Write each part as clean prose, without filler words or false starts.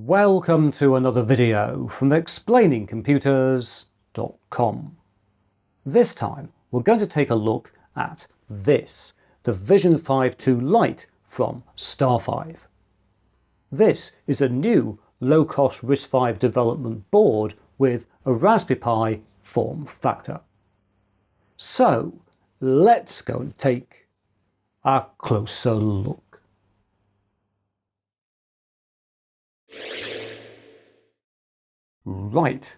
Welcome to another video from ExplainingComputers.com. This time we're going to take a look at this, the VisionFive 2 Lite from RISC-V. This is a new low-cost RISC-V development board with a Raspberry Pi form factor. So let's go and take a closer look. Right,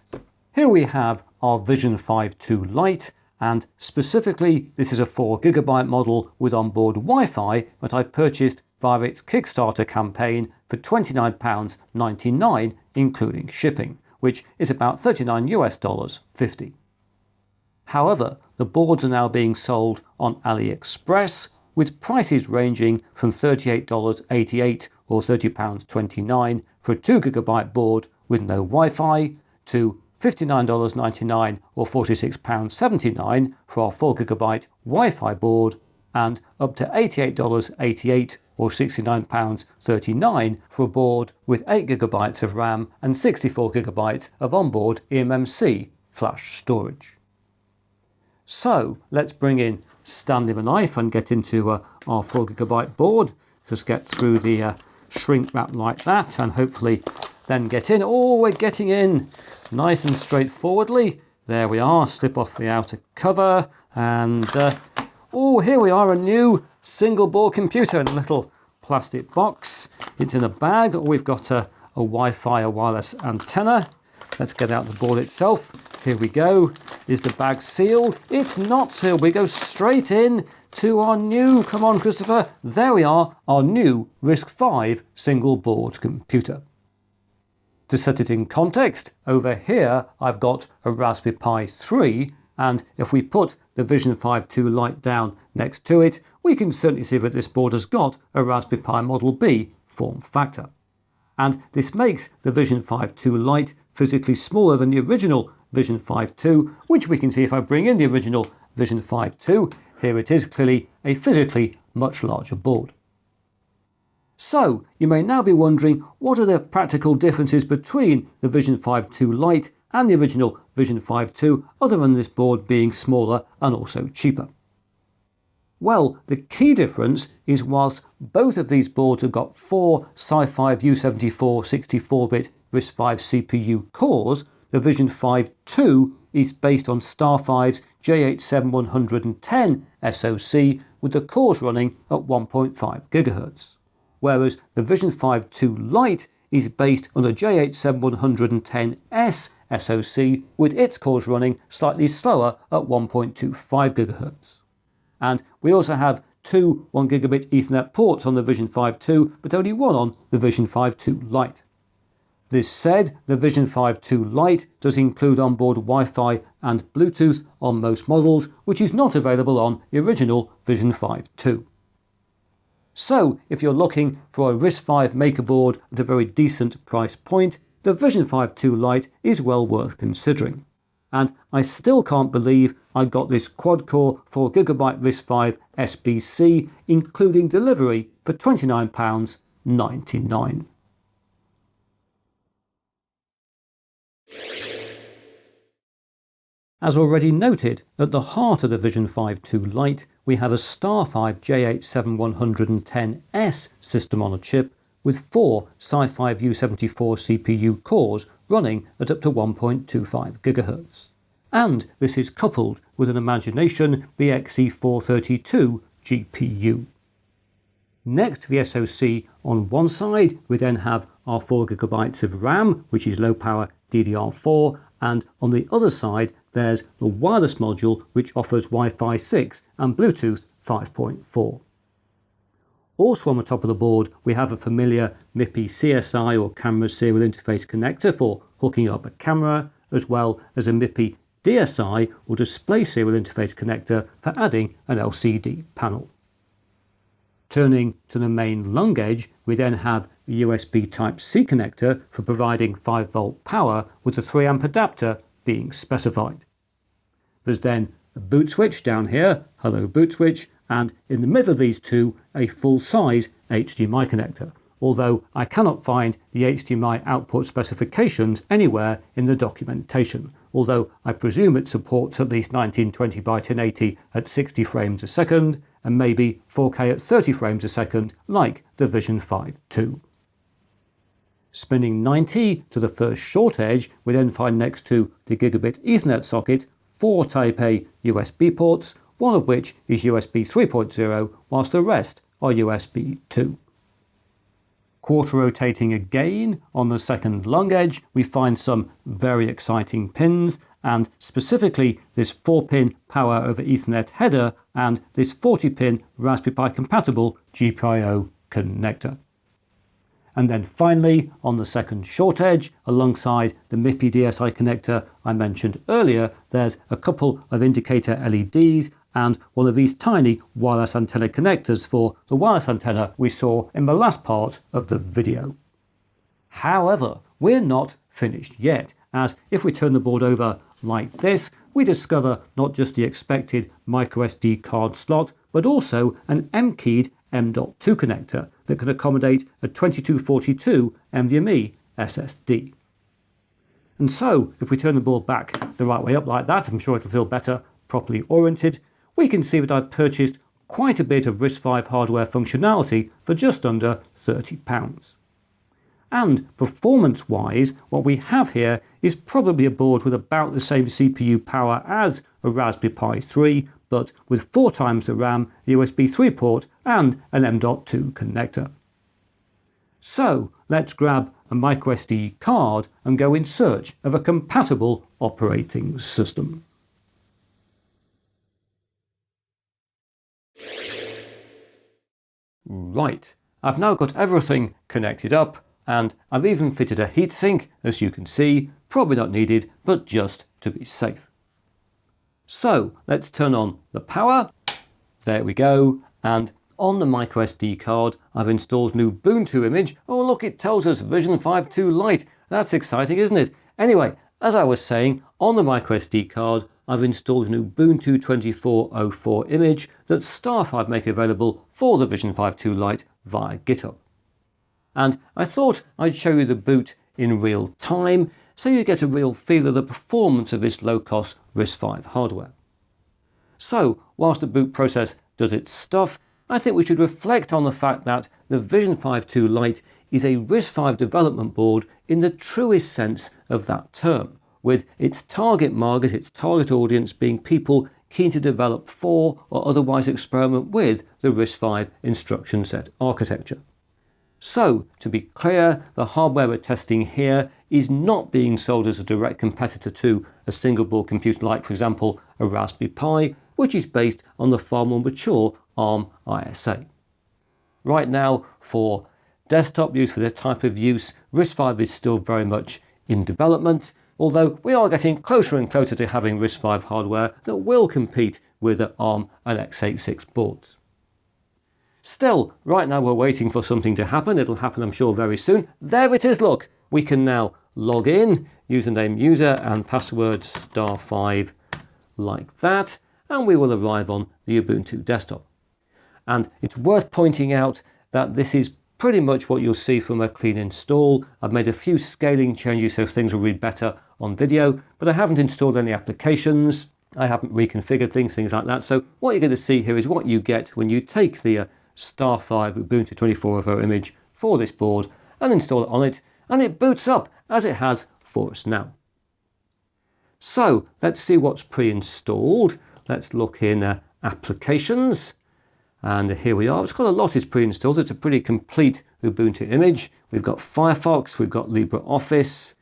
here we have our VisionFive 2 Lite, and specifically this is a 4GB model with onboard Wi-Fi that I purchased via its Kickstarter campaign for £29.99 including shipping, which is about $39 US, 50. However, the boards are now being sold on AliExpress with prices ranging from $38.88 or £30.29 for a 2GB board with no Wi-Fi to $59.99 or £46.79 for our 4GB Wi-Fi board, and up to $88.88 or £69.39 for a board with 8GB of RAM and 64GB of onboard eMMC flash storage. So let's bring in Stanley the knife and get into our 4GB board. Just get through the shrink wrap like that and hopefully then get in. Oh, we're getting in nice and straightforwardly. There we are, slip off the outer cover and oh, here we are, a new single board computer in a little plastic box. It's in a bag. We've got a Wi-Fi, a wireless antenna. Let's get out the board itself. Here we go. Is the bag sealed? It's not sealed. We go straight in to our new, come on Christopher, there we are, our new RISC-V single board computer. To set it in context, over here I've got a Raspberry Pi 3, and if we put the VisionFive 2 Lite down next to it, we can certainly see that this board has got a Raspberry Pi Model B form factor. And this makes the VisionFive 2 Lite physically smaller than the original VisionFive 2, which we can see if I bring in the original VisionFive 2. Here it is, clearly a physically much larger board. So you may now be wondering, what are the practical differences between the VisionFive 2 Lite and the original VisionFive 2, other than this board being smaller and also cheaper? Well, the key difference is whilst both of these boards have got 4 SiFive U74 64-bit RISC-V CPU cores, the VisionFive 2 is based on StarFive's J87110 SoC with the cores running at 1.5 GHz. Whereas the VisionFive 2 Lite is based on the J87110S SoC with its cores running slightly slower at 1.25 GHz. And we also have 2 1GB Ethernet ports on the VisionFive 2, but only one on the VisionFive 2 Lite. This said, the VisionFive 2 Lite does include onboard Wi-Fi and Bluetooth on most models, which is not available on the original VisionFive 2. So, if you're looking for a RISC-V maker board at a very decent price point, the VisionFive 2 Lite is well worth considering. And I still can't believe I got this quad-core 4GB RISC-V SBC, including delivery, for £29.99. As already noted, at the heart of the VisionFive 2 Lite, we have a StarFive J87110S system on a chip with 4 SiFive U74 CPU cores running at up to 1.25 GHz. And this is coupled with an Imagination BXE432 GPU. Next to the SoC on one side, we then have our 4GB of RAM, which is low power DDR4, and on the other side there's the wireless module which offers Wi-Fi 6 and Bluetooth 5.4. Also on the top of the board we have a familiar MIPI CSI or camera serial interface connector for hooking up a camera, as well as a MIPI DSI or display serial interface connector for adding an LCD panel. Turning to the main lung edge, we then have a USB Type-C connector for providing 5V power with a 3A adapter being specified. There's then a boot switch down here, hello boot switch, and in the middle of these two a full-size HDMI connector. although I cannot find the HDMI output specifications anywhere in the documentation, although I presume it supports at least 1920 by 1080 at 60 frames a second, and maybe 4K at 30 frames a second, like the VisionFive 2. Spinning 90 to the first short edge, we then find next to the gigabit Ethernet socket 4 Type A USB ports, one of which is USB 3.0, whilst the rest are USB 2. Quarter rotating again on the second long edge, we find some very exciting pins, and specifically this 4-pin Power over Ethernet header and this 40-pin Raspberry Pi compatible GPIO connector. And then finally, on the second short edge, alongside the MIPI DSI connector I mentioned earlier, there's a couple of indicator LEDs and one of these tiny wireless antenna connectors for the wireless antenna we saw in the last part of the video. However, we're not finished yet, as if we turn the board over like this, we discover not just the expected microSD card slot, but also an M-keyed M.2 connector that can accommodate a 2242 NVMe SSD. And so, if we turn the board back the right way up like that, I'm sure it'll feel better properly oriented, we can see that I've purchased quite a bit of RISC-V hardware functionality for just under £30. And performance-wise, what we have here is probably a board with about the same CPU power as a Raspberry Pi 3, but with 4 times the RAM, a USB 3 port and an M.2 connector. So let's grab a microSD card and go in search of a compatible operating system. Right, I've now got everything connected up, and I've even fitted a heatsink, as you can see, probably not needed, but just to be safe. So let's turn on the power, there we go, and on the microSD card I've installed an Ubuntu image. Oh look, it tells us VisionFive 2 Lite, that's exciting isn't it? Anyway, as I was saying, on the microSD card I've installed an Ubuntu 24.04 image that StarFive make available for the VisionFive 2 Lite via GitHub. And I thought I'd show you the boot in real time, so you get a real feel of the performance of this low-cost RISC-V hardware. So, whilst the boot process does its stuff, I think we should reflect on the fact that the VisionFive 2 Lite is a RISC-V development board in the truest sense of that term, with its target market, its target audience being people keen to develop for or otherwise experiment with the RISC-V instruction set architecture. So, to be clear, the hardware we're testing here is not being sold as a direct competitor to a single board computer like, for example, a Raspberry Pi, which is based on the far more mature ARM ISA. Right now, for desktop use, for this type of use, RISC-V is still very much in development, although we are getting closer and closer to having RISC-V hardware that will compete with the ARM and x86 boards. Still, right now we're waiting for something to happen. It'll happen, I'm sure, very soon. There it is, look! We can now log in, username user and password *5 like that, and we will arrive on the Ubuntu desktop. And it's worth pointing out that this is pretty much what you'll see from a clean install. I've made a few scaling changes so things will read better on video, but I haven't installed any applications, I haven't reconfigured things like that. So what you're going to see here is what you get when you take the StarFive Ubuntu 24.04 image for this board and install it on it, and it boots up as it has for us now. So let's see what's pre-installed. Let's look in applications, and here we are. It's got a lot is pre-installed. It's a pretty complete Ubuntu image. We've got Firefox, we've got LibreOffice,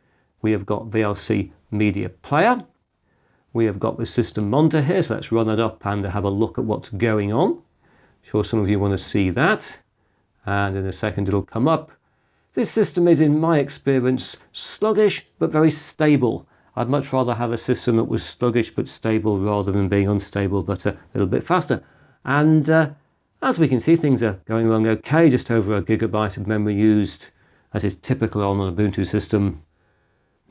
we have got VLC Media Player, we have got the system monitor here, so let's run it up and have a look at what's going on. I'm sure some of you want to see that, and in a second it'll come up. This system is, in my experience, sluggish but very stable. I'd much rather have a system that was sluggish but stable rather than being unstable but a little bit faster. And as we can see, things are going along okay, just over 1 GB of memory used, as is typical on an Ubuntu system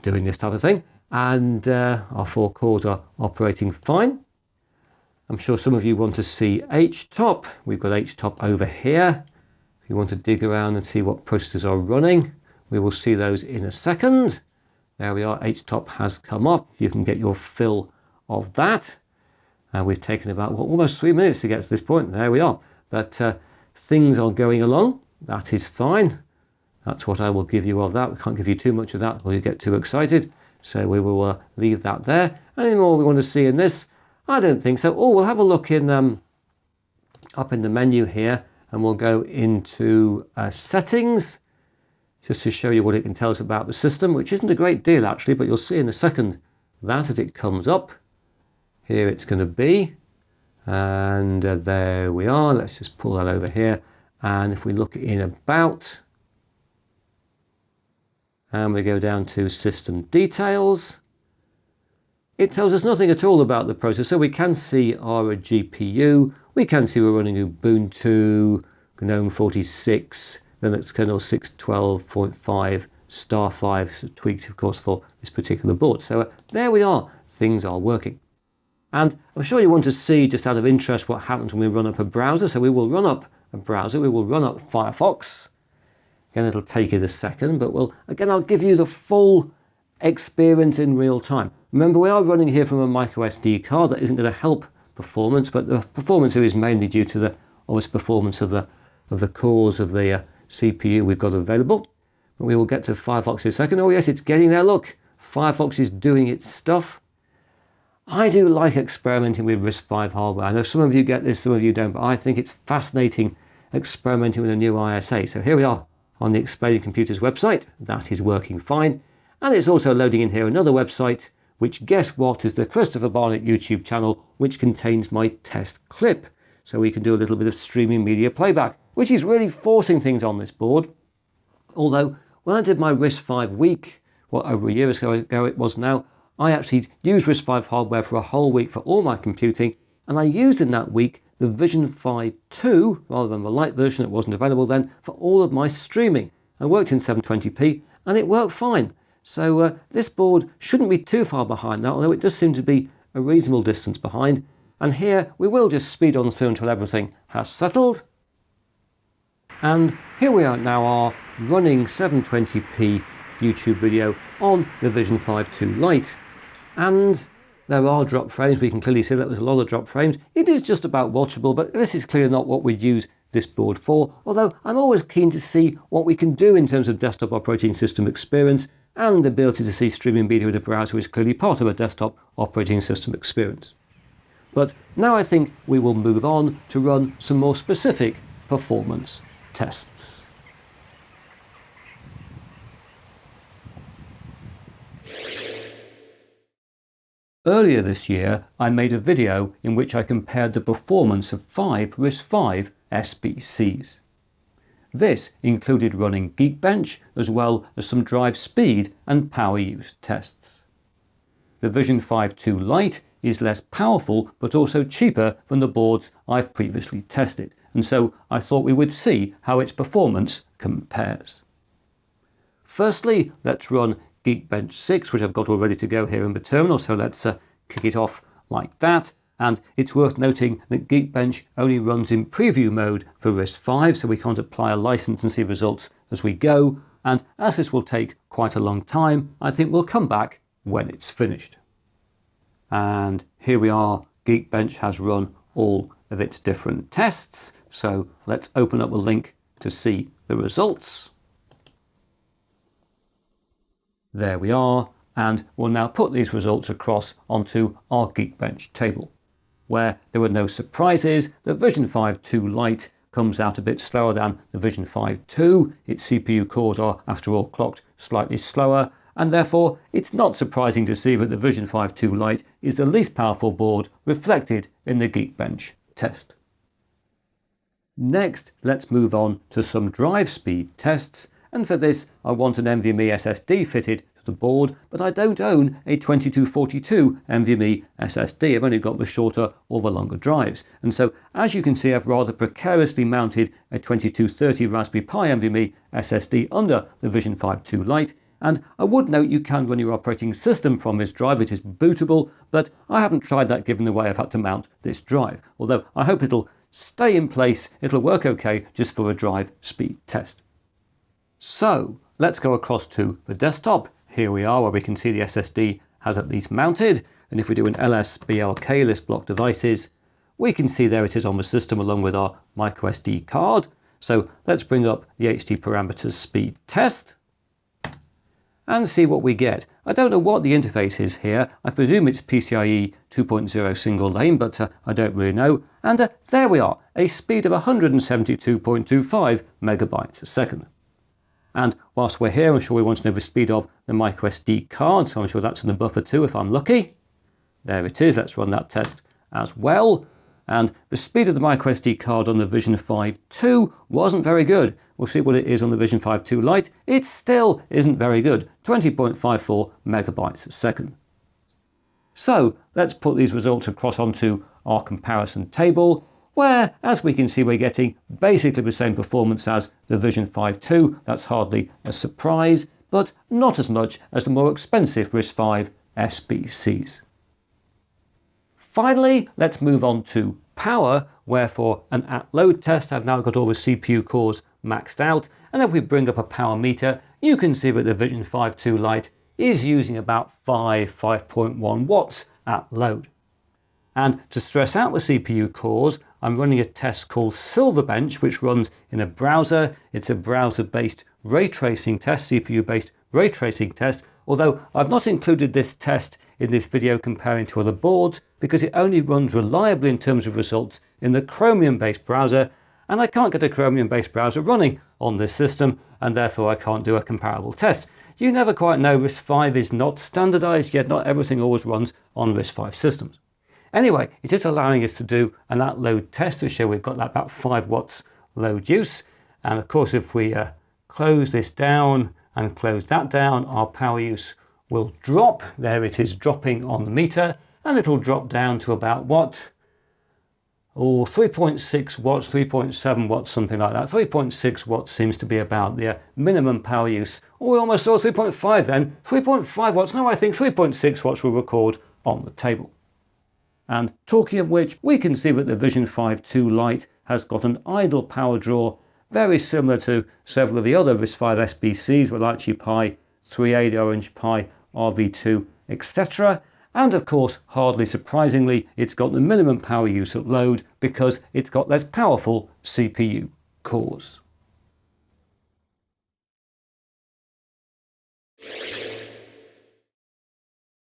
doing this type of thing. And our 4 cores are operating fine. I'm sure some of you want to see HTOP. We've got HTOP over here. If you want to dig around and see what processes are running, we will see those in a second. There we are, HTOP has come up. You can get your fill of that. We've taken about almost 3 minutes to get to this point. There we are. But things are going along. That is fine. That's what I will give you of that. We can't give you too much of that or you get too excited. So we will leave that there. Any more we want to see in this? I don't think so. Oh, we'll have a look in up in the menu here, and we'll go into settings, just to show you what it can tell us about the system, which isn't a great deal actually, but you'll see in a second that as it comes up. Here it's going to be, and there we are. Let's just pull that over here, and if we look in about, and we go down to system details, it tells us nothing at all about the processor. We can see our GPU, we can see we're running Ubuntu, GNOME 46, then it's kernel 6.12.5, star 5, so tweaked of course for this particular board. So there we are, things are working. And I'm sure you want to see, just out of interest, what happens when we run up a browser. So we will run up a browser, we will run up Firefox. Again, it'll take it a second, but I'll give you the full experience in real time. Remember, we are running here from a micro SD card. That isn't going to help performance, but the performance here is mainly due to the obvious performance of the cores of the CPU we've got available. But we will get to Firefox in a second. Oh yes, it's getting there. Look, Firefox is doing its stuff. I do like experimenting with RISC-V hardware. I know some of you get this, some of you don't, but I think it's fascinating experimenting with a new ISA. So here we are on the ExplainingComputers website. That is working fine. And it's also loading in here another website, which, guess what, is the Christopher Barnett YouTube channel, which contains my test clip. So we can do a little bit of streaming media playback, which is really forcing things on this board. Although, when I did my RISC-V week, over a year ago it was now, I actually used RISC-V hardware for a whole week for all my computing, and I used in that week the VisionFive 2, rather than the Lite version that wasn't available then, for all of my streaming. I worked in 720p, and it worked fine. So this board shouldn't be too far behind that, although it does seem to be a reasonable distance behind. And here we will just speed on through until everything has settled. And here we are now, our running 720p YouTube video on the VisionFive 2 Lite. And there are drop frames. We can clearly see that there's a lot of drop frames. It is just about watchable, but this is clearly not what we'd use this board for. Although I'm always keen to see what we can do in terms of desktop operating system experience, and the ability to see streaming media with a browser is clearly part of a desktop operating system experience. But now I think we will move on to run some more specific performance tests. Earlier this year, I made a video in which I compared the performance of 5 RISC-V SBCs. This included running Geekbench as well as some drive speed and power use tests. The VisionFive 2 Lite is less powerful but also cheaper than the boards I've previously tested, and so I thought we would see how its performance compares. Firstly, let's run Geekbench 6, which I've got all ready to go here in the terminal, so let's kick it off like that. And it's worth noting that Geekbench only runs in preview mode for RISC-V, so we can't apply a license and see results as we go. And as this will take quite a long time, I think we'll come back when it's finished. And here we are. Geekbench has run all of its different tests. So let's open up a link to see the results. There we are, and we'll now put these results across onto our Geekbench table. Where there were no surprises, the VisionFive 2 Lite comes out a bit slower than the VisionFive 2. Its CPU cores are, after all, clocked slightly slower, and therefore it's not surprising to see that the VisionFive 2 Lite is the least powerful board reflected in the Geekbench test. Next, let's move on to some drive speed tests. And for this, I want an NVMe SSD fitted to the board, but I don't own a 2242 NVMe SSD. I've only got the shorter or the longer drives. And so, as you can see, I've rather precariously mounted a 2230 Raspberry Pi NVMe SSD under the VisionFive 2 Lite. And I would note you can run your operating system from this drive. It is bootable, but I haven't tried that given the way I've had to mount this drive. Although I hope it'll stay in place, it'll work okay just for a drive speed test. So let's go across to the desktop. Here we are, where we can see the SSD has at least mounted, and if we do an ls-blk list block devices, we can see there it is on the system along with our microSD card. So let's bring up the HD parameters speed test and see what we get. I don't know what the interface is here. I presume it's PCIe 2.0 single lane, but I don't really know. And there we are, a speed of 172.25 megabytes a second. And whilst we're here, I'm sure we want to know the speed of the microSD card, so I'm sure that's in the buffer too if I'm lucky. There it is, let's run that test as well. And the speed of the microSD card on the VisionFive 2 wasn't very good. We'll see what it is on the VisionFive 2 Lite. It still isn't very good, 20.54 megabytes a second. So let's put these results across onto our comparison table, where, as we can see, we're getting basically the same performance as the VisionFive 2. That's hardly a surprise, but not as much as the more expensive RISC-V SBCs. Finally, let's move on to power, where for an at-load test I've now got all the CPU cores maxed out, and if we bring up a power meter, you can see that the VisionFive 2 Lite is using about 5.1 watts at load. And to stress out the CPU cores, I'm running a test called Silverbench, which runs in a browser. It's a browser-based ray tracing test, CPU-based ray tracing test, although I've not included this test in this video comparing to other boards because it only runs reliably in terms of results in the Chromium-based browser, and I can't get a Chromium-based browser running on this system, and therefore I can't do a comparable test. You never quite know, RISC-V is not standardized, yet not everything always runs on RISC-V systems. Anyway, it is allowing us to do an at-load test to show we've got that about 5 watts load use, and of course if we close this down and close that down, our power use will drop. There it is dropping on the meter, and it'll drop down to about what? Oh, 3.6 watts, 3.7 watts, something like that. 3.6 watts seems to be about the minimum power use. Oh, we almost saw 3.5 then. 3.5 watts. No, I think 3.6 watts will record on the table. And talking of which, we can see that the VisionFive 2 Lite has got an idle power draw very similar to several of the other RISC-V SBCs, the Lite Pi, 3A, the Orange Pi, RV2, etc. And of course, hardly surprisingly, it's got the minimum power use at load because it's got less powerful CPU cores.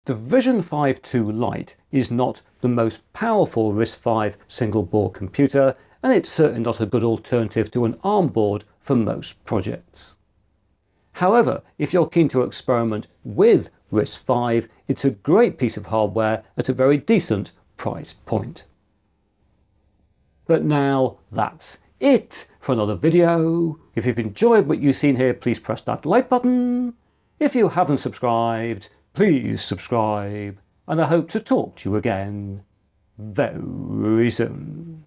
The VisionFive 2 Lite is not the most powerful RISC-V single-board computer, and it's certainly not a good alternative to an ARM board for most projects. However, if you're keen to experiment with RISC-V, it's a great piece of hardware at a very decent price point. But now that's it for another video. If you've enjoyed what you've seen here, please press that like button. If you haven't subscribed, please subscribe, and I hope to talk to you again very soon.